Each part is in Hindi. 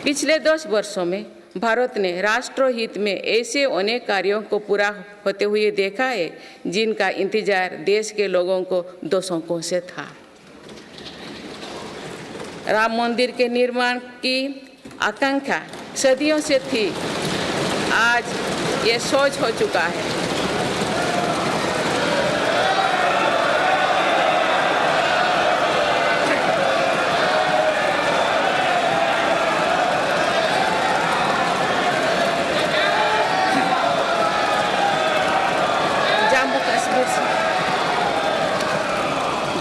पिछले 10 वर्षों में भारत ने राष्ट्रहित में ऐसे अनेक कार्यों को पूरा होते हुए देखा है जिनका इंतजार देश के लोगों को दशकों से था। राम मंदिर के निर्माण की आकांक्षा सदियों से थी, आज ये सोच हो चुका है।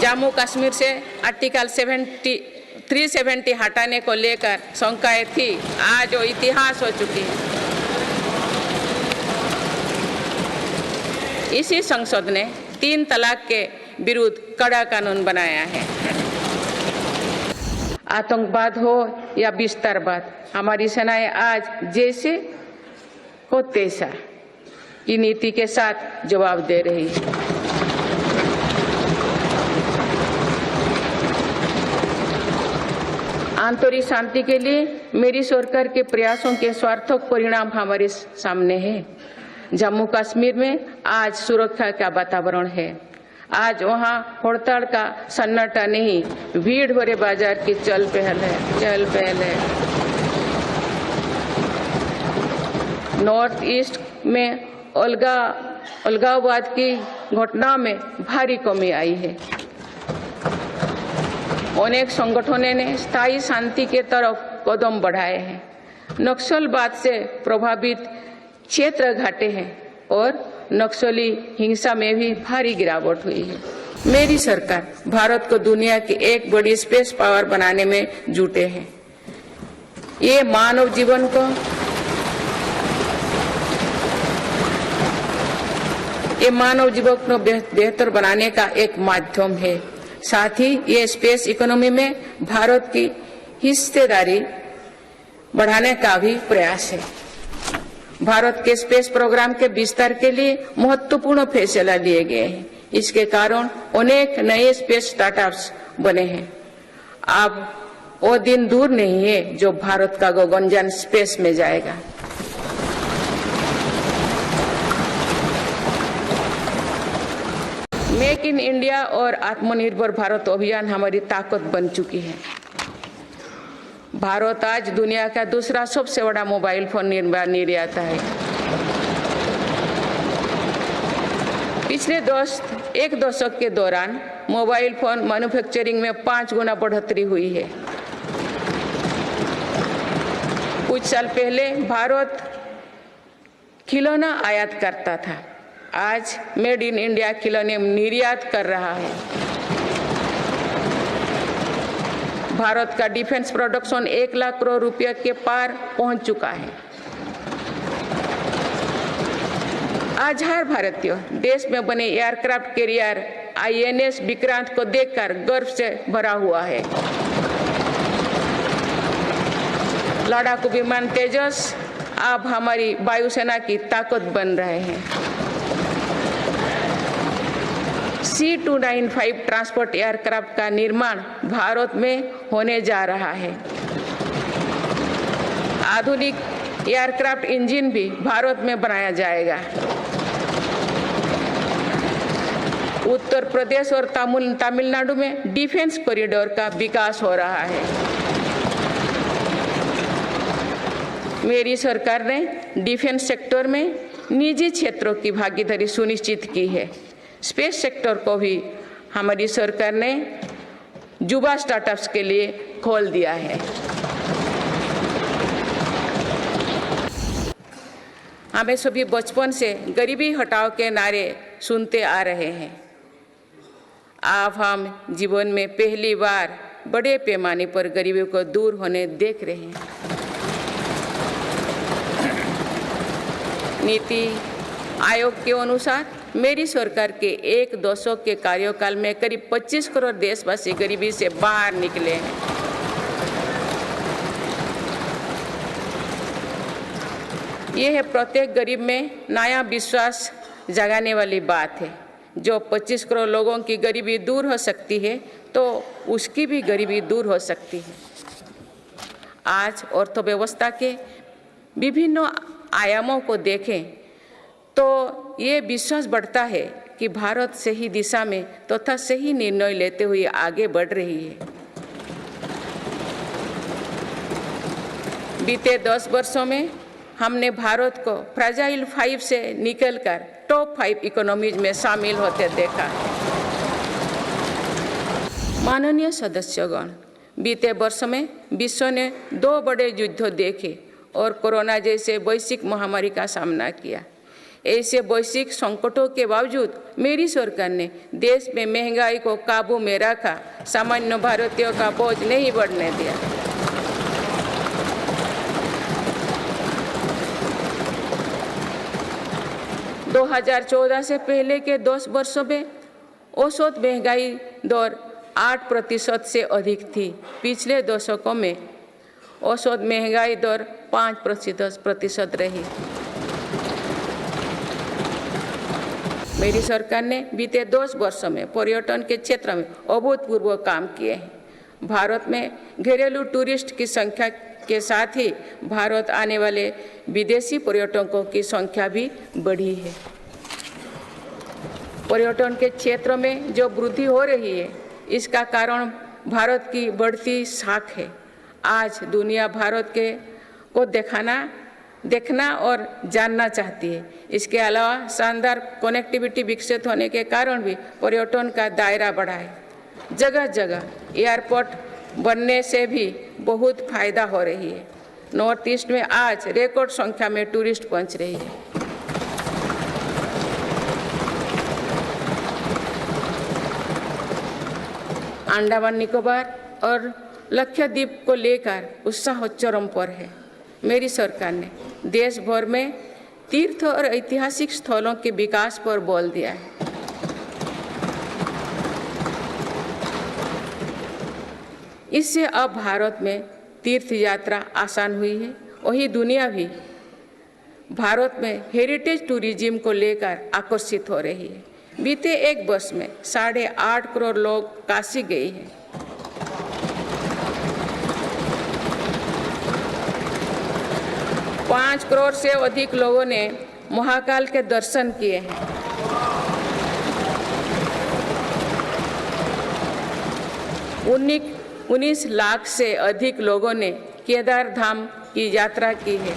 जम्मू कश्मीर से आर्टिकल 370 हटाने को लेकर शंकाएं थी, आज वो इतिहास हो चुकी है। इसी संसद ने 3 तलाक के विरुद्ध कड़ा कानून बनाया है। आतंकवाद हो या विस्तारवाद, हमारी सेनाएं आज जैसे को तैसा की नीति के साथ जवाब दे रही है। आंतरिक शांति के लिए मेरी सरकार के प्रयासों के सार्थक परिणाम हमारे सामने है। जम्मू कश्मीर में आज सुरक्षा का वातावरण है। आज वहां हड़ताल का सन्नाटा नहीं, भीड़ भरे बाजार की चहल पहल है। नॉर्थ ईस्ट में अलगाववाद की घटना में भारी कमी आई है। अनेक संगठनों ने स्थायी शांति के तरफ कदम बढ़ाए हैं। नक्सलवाद से प्रभावित क्षेत्र घटे हैं और नक्सली हिंसा में भी भारी गिरावट हुई है। मेरी सरकार भारत को दुनिया की एक बड़ी स्पेस पावर बनाने में जुटे हैं। ये मानव जीवन को बेहतर बनाने का एक माध्यम है। साथ ही ये स्पेस इकोनॉमी में भारत की हिस्सेदारी बढ़ाने का भी प्रयास है। भारत के स्पेस प्रोग्राम के विस्तार के लिए महत्वपूर्ण फैसला लिए गए हैं। इसके कारण अनेक नए स्पेस स्टार्टअप्स बने हैं। अब वो दिन दूर नहीं है जो भारत का गगनयान स्पेस में जाएगा। मेक इन इंडिया और आत्मनिर्भर भारत अभियान हमारी ताकत बन चुकी है। भारत आज दुनिया का दूसरा सबसे बड़ा मोबाइल फोन निर्माता है। पिछले एक दशक के दौरान मोबाइल फोन मैन्युफैक्चरिंग में 5 गुना बढ़ोतरी हुई है। कुछ साल पहले भारत खिलौना आयात करता था, आज मेड इन इंडिया खिलौने निर्यात कर रहा है। भारत का डिफेंस प्रोडक्शन 1 लाख करोड़ रुपए के पार पहुंच चुका है। आज हर भारतीय देश में बने एयरक्राफ्ट कैरियर INS विक्रांत को देखकर गर्व से भरा हुआ है। लड़ाकू विमान तेजस अब हमारी वायुसेना की ताकत बन रहे हैं। C295 ट्रांसपोर्ट एयरक्राफ्ट का निर्माण भारत में होने जा रहा है। आधुनिक एयरक्राफ्ट इंजन भी भारत में बनाया जाएगा। उत्तर प्रदेश और तमिलनाडु में डिफेंस कॉरिडोर का विकास हो रहा है। मेरी सरकार ने डिफेंस सेक्टर में निजी क्षेत्रों की भागीदारी सुनिश्चित की है। स्पेस सेक्टर को भी हमारी सरकार ने युवा स्टार्टअप्स के लिए खोल दिया है। हमें सभी बचपन से गरीबी हटाओ के नारे सुनते आ रहे हैं। अब हम जीवन में पहली बार बड़े पैमाने पर गरीबी को दूर होने देख रहे हैं। नीति आयोग के अनुसार मेरी सरकार के 1 दशक के कार्यकाल में करीब 25 करोड़ देशवासी गरीबी से बाहर निकले हैं। यह है प्रत्येक गरीब में नया विश्वास जगाने वाली बात है। जो 25 करोड़ लोगों की गरीबी दूर हो सकती है तो उसकी भी गरीबी दूर हो सकती है। आज अर्थव्यवस्था के विभिन्न आयामों को देखें तो ये विश्वास बढ़ता है कि भारत सही दिशा में तथा सही निर्णय लेते हुए आगे बढ़ रही है। बीते 10 वर्षों में हमने भारत को फ्रेजाइल 5 से निकलकर टॉप 5 इकोनॉमीज में शामिल होते देखा। माननीय सदस्यगण, बीते वर्ष में विश्व ने 2 बड़े युद्ध देखे और कोरोना जैसे वैश्विक महामारी का सामना किया। ऐसे वैश्विक संकटों के बावजूद मेरी सरकार ने देश में महंगाई को काबू में रखा, सामान्य भारतीयों का बोझ नहीं बढ़ने दिया। दो 2014 से पहले के 10 वर्षों में औसत महंगाई दर 8% से अधिक थी। पिछले दशकों में औसत महंगाई दर 5% रही। मेरी सरकार ने बीते 10 वर्षों में पर्यटन के क्षेत्र में अभूतपूर्व काम किए हैं। भारत में घरेलू टूरिस्ट की संख्या के साथ ही भारत आने वाले विदेशी पर्यटकों की संख्या भी बढ़ी है। पर्यटन के क्षेत्र में जो वृद्धि हो रही है, इसका कारण भारत की बढ़ती साख है। आज दुनिया भारत को देखना और जानना चाहती है। इसके अलावा शानदार कनेक्टिविटी विकसित होने के कारण भी पर्यटन का दायरा बढ़ा है। जगह जगह एयरपोर्ट बनने से भी बहुत फायदा हो रही है। नॉर्थ ईस्ट में आज रिकॉर्ड संख्या में टूरिस्ट पहुंच रही है। अंडमान निकोबार और लक्षद्वीप को लेकर उत्साह चरम पर है। मेरी सरकार ने देश भर में तीर्थ और ऐतिहासिक स्थलों के विकास पर बल दिया है। इससे अब भारत में तीर्थ यात्रा आसान हुई है। वही दुनिया भी भारत में हेरिटेज टूरिज्म को लेकर आकर्षित हो रही है। बीते 1 वर्ष में 8.5 करोड़ लोग काशी गए हैं। पाँच करोड़ से अधिक लोगों ने महाकाल के दर्शन किए हैं। उन्नीस लाख से अधिक लोगों ने केदार धाम की यात्रा की है।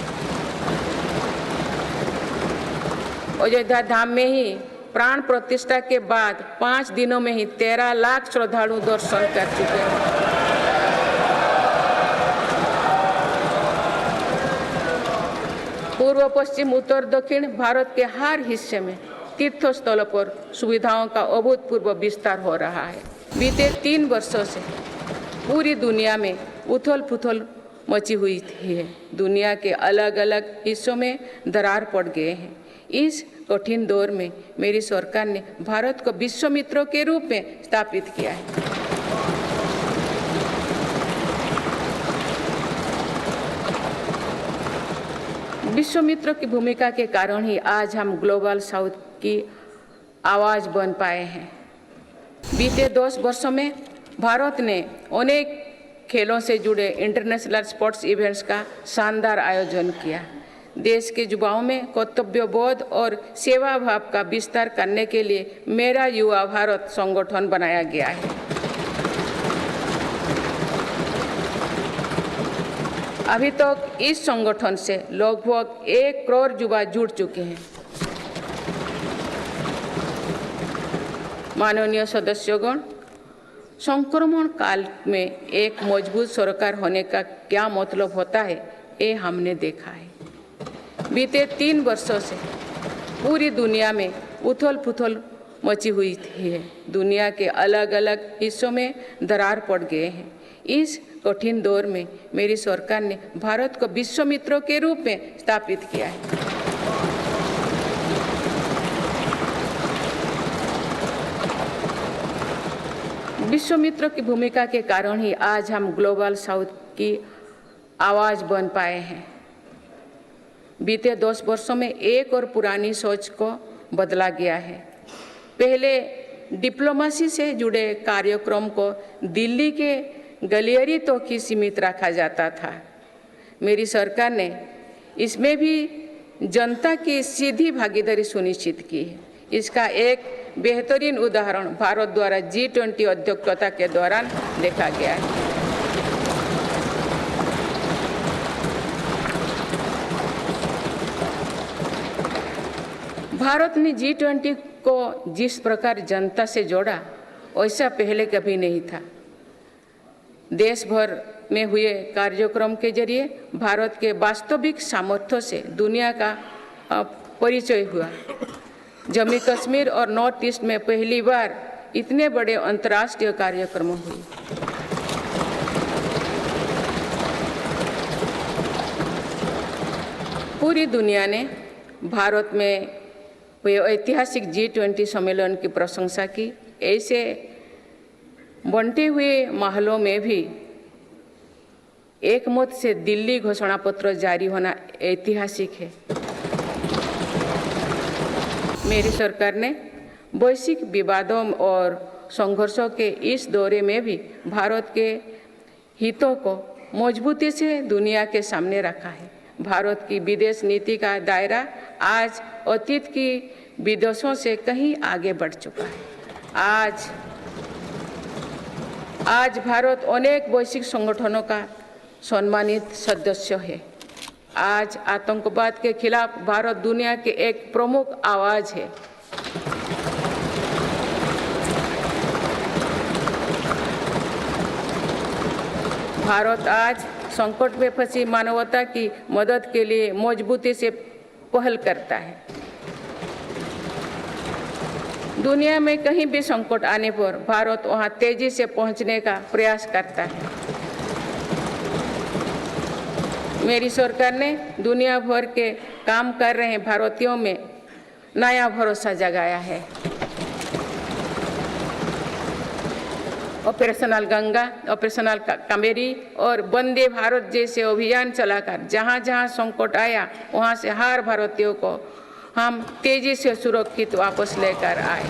अयोध्या धाम में ही प्राण प्रतिष्ठा के बाद 5 दिनों में ही 13 लाख श्रद्धालु दर्शन कर चुके हैं। पूर्व पश्चिम उत्तर दक्षिण भारत के हर हिस्से में तीर्थ स्थलों पर सुविधाओं का अभूतपूर्व विस्तार हो रहा है। बीते 3 वर्षों से पूरी दुनिया में उथल पुथल मची हुई है। दुनिया के अलग अलग हिस्सों में दरार पड़ गए हैं। इस कठिन दौर में मेरी सरकार ने भारत को विश्व मित्रों के रूप में स्थापित किया है। विश्व मित्रों की भूमिका के कारण ही आज हम ग्लोबल साउथ की आवाज बन पाए हैं। बीते 10 वर्षों में भारत ने अनेक खेलों से जुड़े इंटरनेशनल स्पोर्ट्स इवेंट्स का शानदार आयोजन किया। देश के युवाओं में कर्तव्यबोध और सेवा भाव का विस्तार करने के लिए मेरा युवा भारत संगठन बनाया गया है। अभी तक इस संगठन से लगभग 1 करोड़ युवा जुड़ चुके हैं। माननीय सदस्यगण, संक्रमण काल में एक मजबूत सरकार होने का क्या मतलब होता है, ये हमने देखा है। बीते 3 वर्षों से पूरी दुनिया में उथल पुथल मची हुई है। दुनिया के अलग अलग हिस्सों में दरार पड़ गए हैं। इस कठिन दौर में मेरी सरकार ने भारत को विश्व मित्रों के रूप में स्थापित किया है। विश्व मित्रों की भूमिका के कारण ही आज हम ग्लोबल साउथ की आवाज बन पाए हैं। बीते 10 वर्षों में एक और पुरानी सोच को बदला गया है। पहले डिप्लोमेसी से जुड़े कार्यक्रम को दिल्ली के गलियारे तक ही सीमित रखा जाता था, मेरी सरकार ने इसमें भी जनता की सीधी भागीदारी सुनिश्चित की है। इसका एक बेहतरीन उदाहरण भारत द्वारा G20 अध्यक्षता के दौरान देखा गया है। भारत ने G20 को जिस प्रकार जनता से जोड़ा, वैसा पहले कभी नहीं था। देश भर में हुए कार्यक्रम के जरिए भारत के वास्तविक सामर्थ्य से दुनिया का परिचय हुआ। जम्मू कश्मीर और नॉर्थ ईस्ट में पहली बार इतने बड़े अंतर्राष्ट्रीय कार्यक्रम हुए। पूरी दुनिया ने भारत में हुए ऐतिहासिक G20 सम्मेलन की प्रशंसा की। ऐसे बंटे हुए माहौलों में भी एक मत से दिल्ली घोषणा पत्र जारी होना ऐतिहासिक है। मेरी सरकार ने वैश्विक विवादों और संघर्षों के इस दौरे में भी भारत के हितों को मजबूती से दुनिया के सामने रखा है। भारत की विदेश नीति का दायरा आज अतीत की विदेशों से कहीं आगे बढ़ चुका है। आज भारत अनेक वैश्विक संगठनों का सम्मानित सदस्य है। आज आतंकवाद के खिलाफ भारत दुनिया के एक प्रमुख आवाज है। भारत आज संकट में फंसी मानवता की मदद के लिए मजबूती से पहल करता है। दुनिया में कहीं भी संकट आने पर भारत वहां तेजी से पहुंचने का प्रयास करता है। मेरी सरकार ने दुनिया भर के काम कर रहे भारतीयों में नया भरोसा जगाया है। ऑपरेशनल गंगा, ऑपरेशनल कावेरी और वंदे भारत जैसे अभियान चलाकर जहां जहां संकट आया वहां से हर भारतीयों को हम तेजी से सुरक्षित वापस लेकर आए।